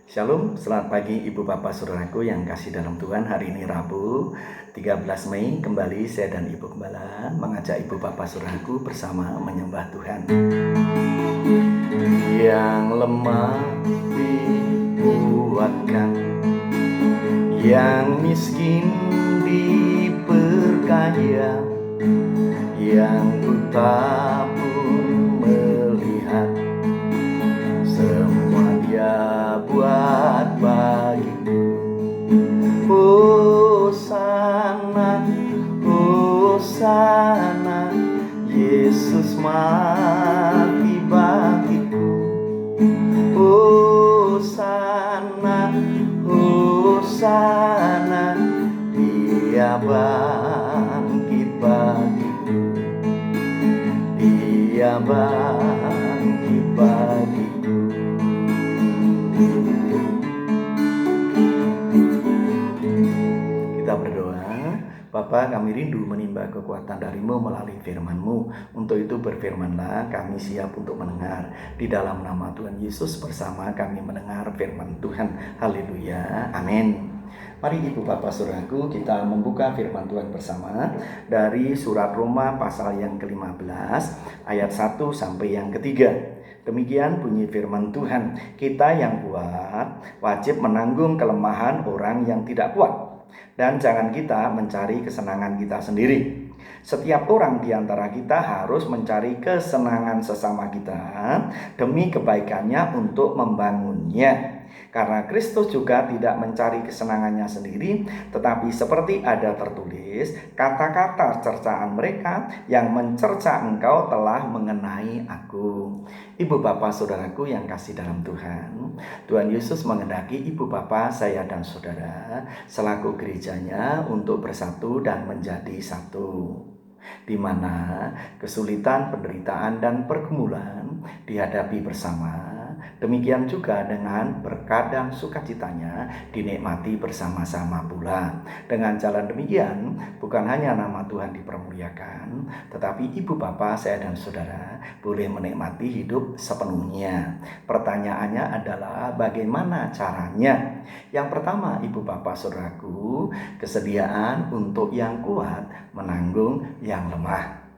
Shalom, selamat pagi Ibu Bapak Saudaraku yang kasih dalam Tuhan. Hari ini Rabu 13 Mei, kembali saya dan Ibu Gembala mengajak Ibu Bapak Saudaraku bersama menyembah Tuhan. Yang lemah dikuatkan, yang miskin diperkaya, yang buta pun melihat. Semua Dia buat bagiku. Hosana, Hosana, Yesus mati bagiku. Hosana, Hosana, Dia bangkit bagiku. Dia bangkit bagiku. Kita berdoa. Bapa, kami rindu menimba kekuatan dari-Mu melalui firman-Mu. Untuk itu berfirmanlah, kami siap untuk mendengar. Di dalam nama Tuhan Yesus bersama kami mendengar firman Tuhan. Haleluya, amin. Mari Ibu Bapak Saudaraku, kita membuka firman Tuhan bersama dari surat Roma pasal yang ke-15 ayat 1 sampai yang ke-3. Demikian bunyi firman Tuhan, kita yang kuat wajib menanggung kelemahan orang yang tidak kuat. Dan jangan kita mencari kesenangan kita sendiri. Setiap orang di antara kita harus mencari kesenangan sesama kita demi kebaikannya untuk membangunnya. Karena Kristus juga tidak mencari kesenangannya sendiri, tetapi seperti ada tertulis, kata-kata cercaan mereka yang mencerca engkau telah mengenai aku. Ibu Bapak Saudaraku yang kasih dalam Tuhan, Tuhan Yesus menghendaki Ibu Bapak, saya dan Saudara selaku gerejanya untuk bersatu dan menjadi satu, di mana kesulitan, penderitaan, dan pergumulan dihadapi bersama. Demikian juga dengan berkat dan sukacitanya dinikmati bersama-sama pula. Dengan jalan demikian, bukan hanya nama Tuhan dipermuliakan, tetapi Ibu Bapak, saya dan Saudara boleh menikmati hidup sepenuhnya. Pertanyaannya adalah bagaimana caranya? Yang pertama, Ibu Bapak Saudaraku, kesediaan untuk yang kuat menanggung yang lemah.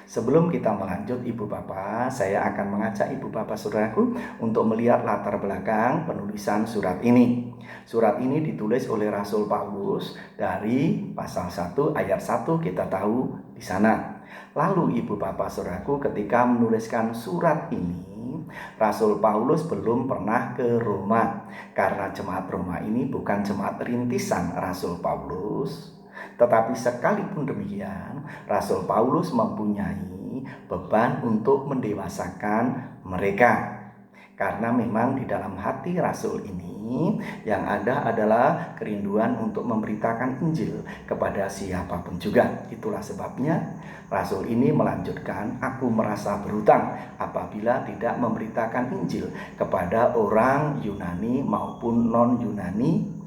Sebelum kita melanjut Ibu Bapak, saya akan mengajak Ibu Bapak Saudaraku untuk melihat latar belakang penulisan surat ini. Surat ini ditulis oleh Rasul Paulus dari pasal 1 ayat 1 kita tahu di sana. Lalu Ibu Bapak Saudaraku, ketika menuliskan surat ini, Rasul Paulus belum pernah ke Roma, karena jemaat Roma ini bukan jemaat rintisan Rasul Paulus. Tetapi sekalipun demikian, Rasul Paulus mempunyai beban untuk mendewasakan mereka. Karena memang di dalam hati Rasul ini yang ada adalah kerinduan untuk memberitakan Injil kepada siapapun juga. Itulah sebabnya Rasul ini melanjutkan, aku merasa berhutang apabila tidak memberitakan Injil kepada orang Yunani maupun non-Yunani,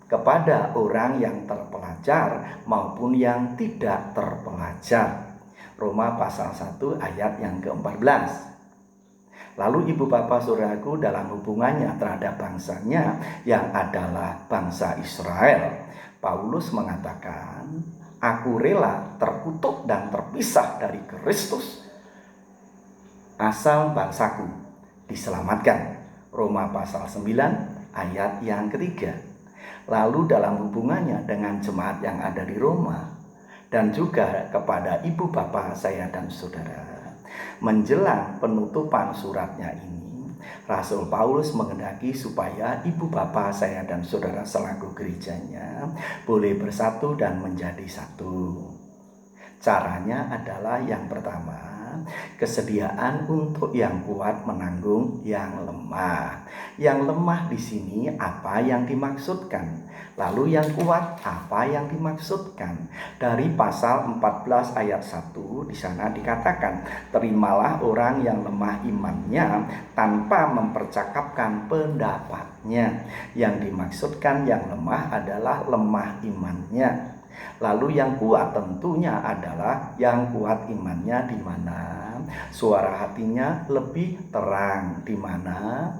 kepada orang yang terpelajar maupun yang tidak terpelajar. Roma pasal 1 ayat yang ke-14. Lalu Ibu Bapak Saudaraku, dalam hubungannya terhadap bangsanya yang adalah bangsa Israel, Paulus mengatakan, aku rela terkutuk dan terpisah dari Kristus asal bangsaku diselamatkan. Roma pasal 9 ayat yang ke-3. Lalu dalam hubungannya dengan jemaat yang ada di Roma dan juga kepada Ibu Bapak, saya dan Saudara, menjelang penutupan suratnya ini, Rasul Paulus menghendaki supaya Ibu Bapak, saya dan Saudara selaku gerejanya boleh bersatu dan menjadi satu. Caranya adalah yang pertama, kesediaan untuk yang kuat menanggung yang lemah. Yang lemah di sini apa yang dimaksudkan? Lalu yang kuat apa yang dimaksudkan? Dari pasal 14 ayat 1 di sana dikatakan, terimalah orang yang lemah imannya tanpa mempercakapkan pendapatnya. Yang dimaksudkan yang lemah adalah lemah imannya. Lalu yang kuat tentunya adalah yang kuat imannya di mana suara hatinya lebih terang, di mana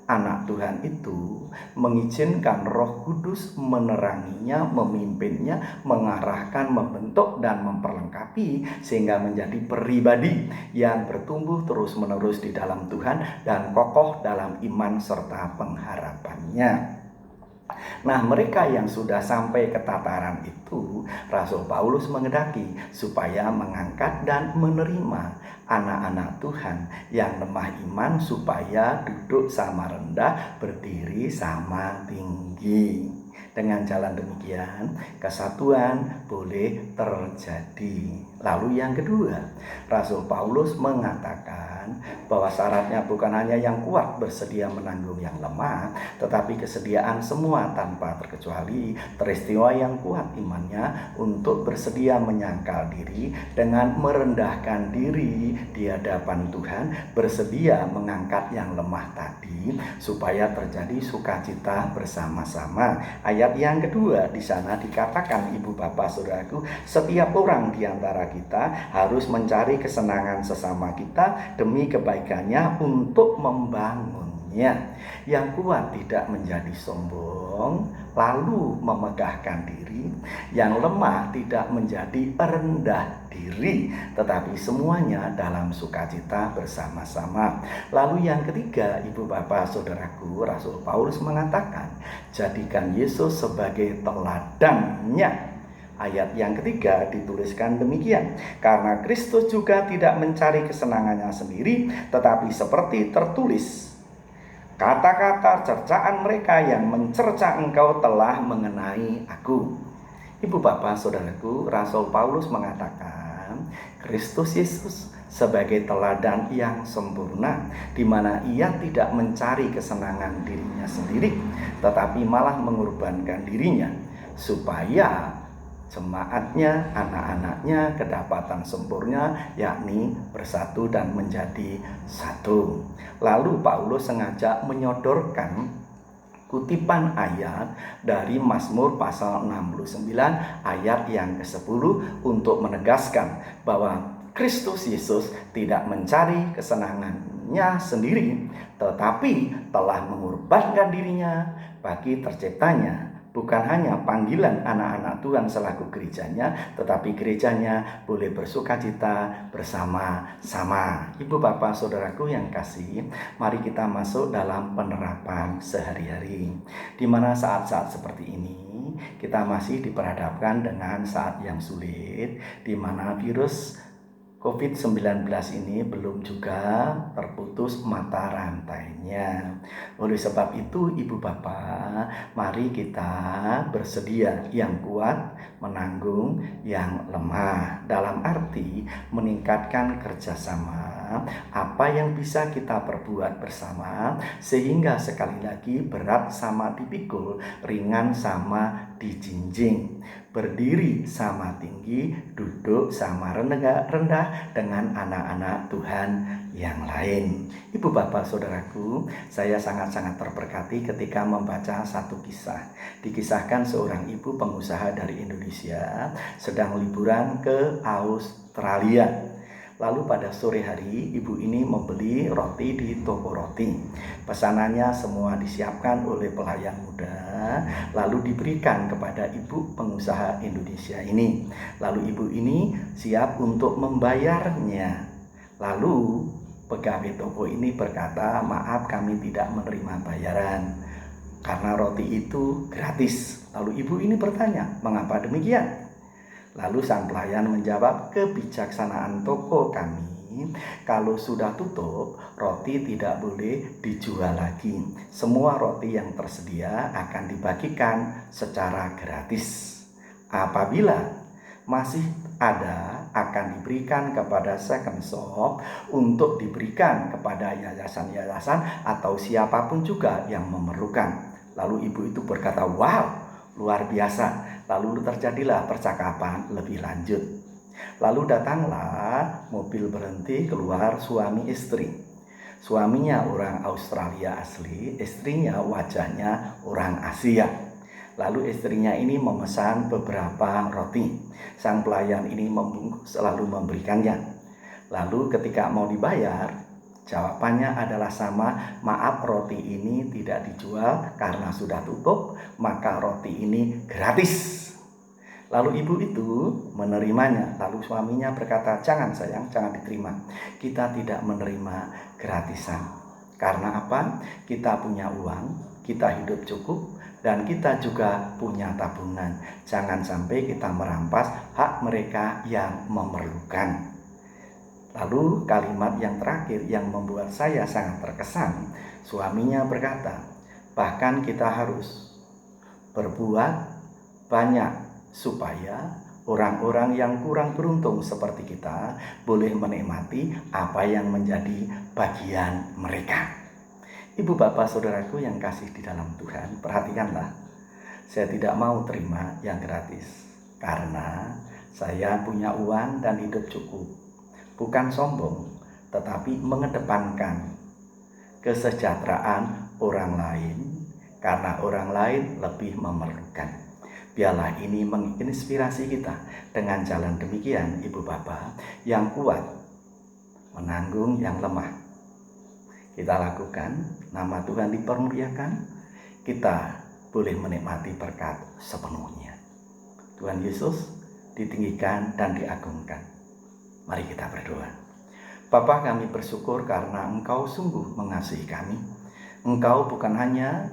anak Tuhan itu mengizinkan Roh Kudus meneranginya, memimpinnya, mengarahkan, membentuk, dan memperlengkapi sehingga menjadi pribadi yang bertumbuh terus-menerus di dalam Tuhan dan kokoh dalam iman serta pengharapannya. Nah, mereka yang sudah sampai ke tataran itu, Rasul Paulus menghendaki supaya mengangkat dan menerima anak-anak Tuhan yang lemah iman supaya duduk sama rendah, berdiri sama tinggi. Dengan jalan demikian, kesatuan boleh terjadi. Lalu yang kedua, Rasul Paulus mengatakan bahwa syaratnya bukan hanya yang kuat bersedia menanggung yang lemah, tetapi kesediaan semua tanpa terkecuali, peristiwa yang kuat imannya untuk bersedia menyangkal diri dengan merendahkan diri di hadapan Tuhan, bersedia mengangkat yang lemah tadi supaya terjadi sukacita bersama-sama. Ayat yang kedua di sana dikatakan, Ibu Bapak Saudaraku, setiap orang di antara kita harus mencari kesenangan sesama kita demi kebaikannya untuk membangunnya. Yang kuat tidak menjadi sombong lalu memegahkan diri, yang lemah tidak menjadi rendah diri, tetapi semuanya dalam sukacita bersama-sama. Lalu yang ketiga, Ibu Bapak Saudaraku, Rasul Paulus mengatakan, jadikan Yesus sebagai teladannya. Ayat yang ketiga dituliskan demikian, karena Kristus juga tidak mencari kesenangannya sendiri, tetapi seperti tertulis, kata-kata cercaan mereka yang mencerca engkau telah mengenai aku. Ibu Bapak Saudaraku, Rasul Paulus mengatakan Kristus Yesus sebagai teladan yang sempurna, di mana ia tidak mencari kesenangan dirinya sendiri, tetapi malah mengorbankan dirinya supaya jemaatnya, anak-anaknya kedapatan sempurna, yakni bersatu dan menjadi satu. Lalu Paulus sengaja menyodorkan kutipan ayat dari Mazmur pasal 69 ayat yang ke-10 untuk menegaskan bahwa Kristus Yesus tidak mencari kesenangannya sendiri, tetapi telah mengorbankan dirinya bagi terciptanya. Bukan hanya panggilan anak-anak Tuhan selaku gerejanya, tetapi gerejanya boleh bersukacita bersama-sama. Ibu Bapak Saudaraku yang kasih, mari kita masuk dalam penerapan sehari-hari, di mana saat-saat seperti ini kita masih diperhadapkan dengan saat yang sulit, di mana virus COVID-19 ini belum juga terputus mata rantainya. Oleh sebab itu, Ibu Bapak, mari kita bersedia yang kuat menanggung yang lemah. Dalam arti meningkatkan kerjasama, apa yang bisa kita perbuat bersama, sehingga sekali lagi berat sama dipikul, ringan sama dijinjing, berdiri sama tinggi, duduk sama rendah dengan anak-anak Tuhan yang lain. Ibu Bapak Saudaraku, saya sangat-sangat terberkati ketika membaca satu kisah. Dikisahkan seorang ibu pengusaha dari Indonesia sedang liburan ke Australia. Lalu pada sore hari, ibu ini membeli roti di toko roti. Pesanannya semua disiapkan oleh pelayan muda, lalu diberikan kepada ibu pengusaha Indonesia ini. Lalu ibu ini siap untuk membayarnya. Lalu pegawai toko ini berkata, maaf kami tidak menerima bayaran karena roti itu gratis. Lalu ibu ini bertanya, mengapa demikian? Lalu sang pelayan menjawab, kebijaksanaan toko kami, kalau sudah tutup, roti tidak boleh dijual lagi. Semua roti yang tersedia akan dibagikan secara gratis. Apabila masih ada, akan diberikan kepada second shop untuk diberikan kepada yayasan-yayasan atau siapapun juga yang memerlukan. Lalu ibu itu berkata, wow, luar biasa. Lalu terjadilah percakapan lebih lanjut. Lalu datanglah mobil berhenti, keluar suami istri. Suaminya orang Australia asli, istrinya wajahnya orang Asia. Lalu istrinya ini memesan beberapa roti. Sang pelayan ini selalu memberikannya. Lalu ketika mau dibayar, Jawabannya adalah sama, maaf roti ini tidak dijual karena sudah tutup, maka roti ini gratis. Lalu ibu itu menerimanya. Lalu suaminya berkata, jangan sayang, jangan diterima. Kita tidak menerima gratisan. Karena apa? Kita punya uang, kita hidup cukup, dan kita juga punya tabungan. Jangan sampai kita merampas hak mereka yang memerlukan. Lalu kalimat yang terakhir yang membuat saya sangat terkesan, suaminya berkata, bahkan kita harus berbuat banyak supaya orang-orang yang kurang beruntung seperti kita boleh menikmati apa yang menjadi bagian mereka. Ibu bapak saudaraku yang kasih di dalam Tuhan, perhatikanlah, saya tidak mau terima yang gratis karena saya punya uang dan hidup cukup. Bukan sombong, tetapi mengedepankan kesejahteraan orang lain karena orang lain lebih memerlukan. Biarlah ini menginspirasi kita dengan jalan demikian, ibu bapak, yang kuat menanggung yang lemah. Kita lakukan, nama Tuhan dipermuliakan, kita boleh menikmati berkat sepenuhnya. Tuhan Yesus ditinggikan dan diagungkan. Mari kita berdoa. Bapa, kami bersyukur karena Engkau sungguh mengasihi kami. Engkau bukan hanya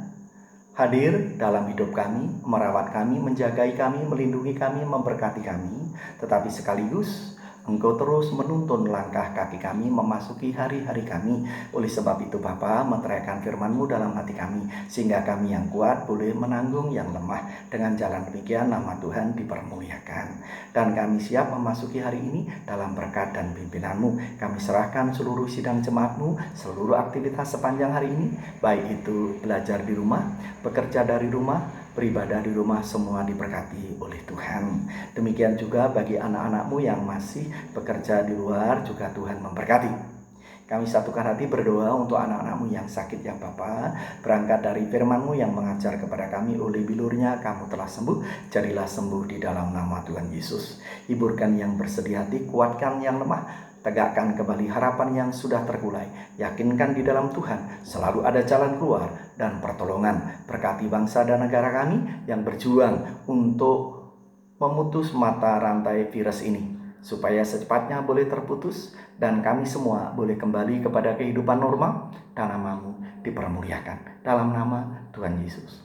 hadir dalam hidup kami, merawat kami, menjagai kami, melindungi kami, memberkati kami, tetapi sekaligus Engkau terus menuntun langkah kaki kami memasuki hari-hari kami. Oleh sebab itu Bapa, meteraikan firman-Mu dalam hati kami, sehingga kami yang kuat boleh menanggung yang lemah. Dengan jalan demikian nama Tuhan dipermuliakan. Dan kami siap memasuki hari ini dalam berkat dan pimpinan-Mu. Kami serahkan seluruh sidang jemaat-Mu, seluruh aktivitas sepanjang hari ini, baik itu belajar di rumah, bekerja dari rumah, beribadah di rumah, semua diberkati oleh Tuhan. Demikian juga bagi anak-anak-Mu yang masih bekerja di luar, juga Tuhan memberkati. Kami satukan hati berdoa untuk anak-anak-Mu yang sakit ya Bapa. Berangkat dari firman-Mu yang mengajar kepada kami, oleh bilurnya kamu telah sembuh, jadilah sembuh di dalam nama Tuhan Yesus. Hiburkan yang bersedih hati, kuatkan yang lemah, tegakkan kembali harapan yang sudah terkulai. Yakinkan di dalam Tuhan selalu ada jalan keluar dan pertolongan. Berkati bangsa dan negara kami yang berjuang untuk memutus mata rantai virus ini, supaya secepatnya boleh terputus dan kami semua boleh kembali kepada kehidupan normal dan nama-Mu dipermuliakan. Dalam nama Tuhan Yesus.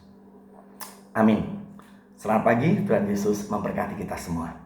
Amin. Selamat pagi, Tuhan Yesus memberkati kita semua.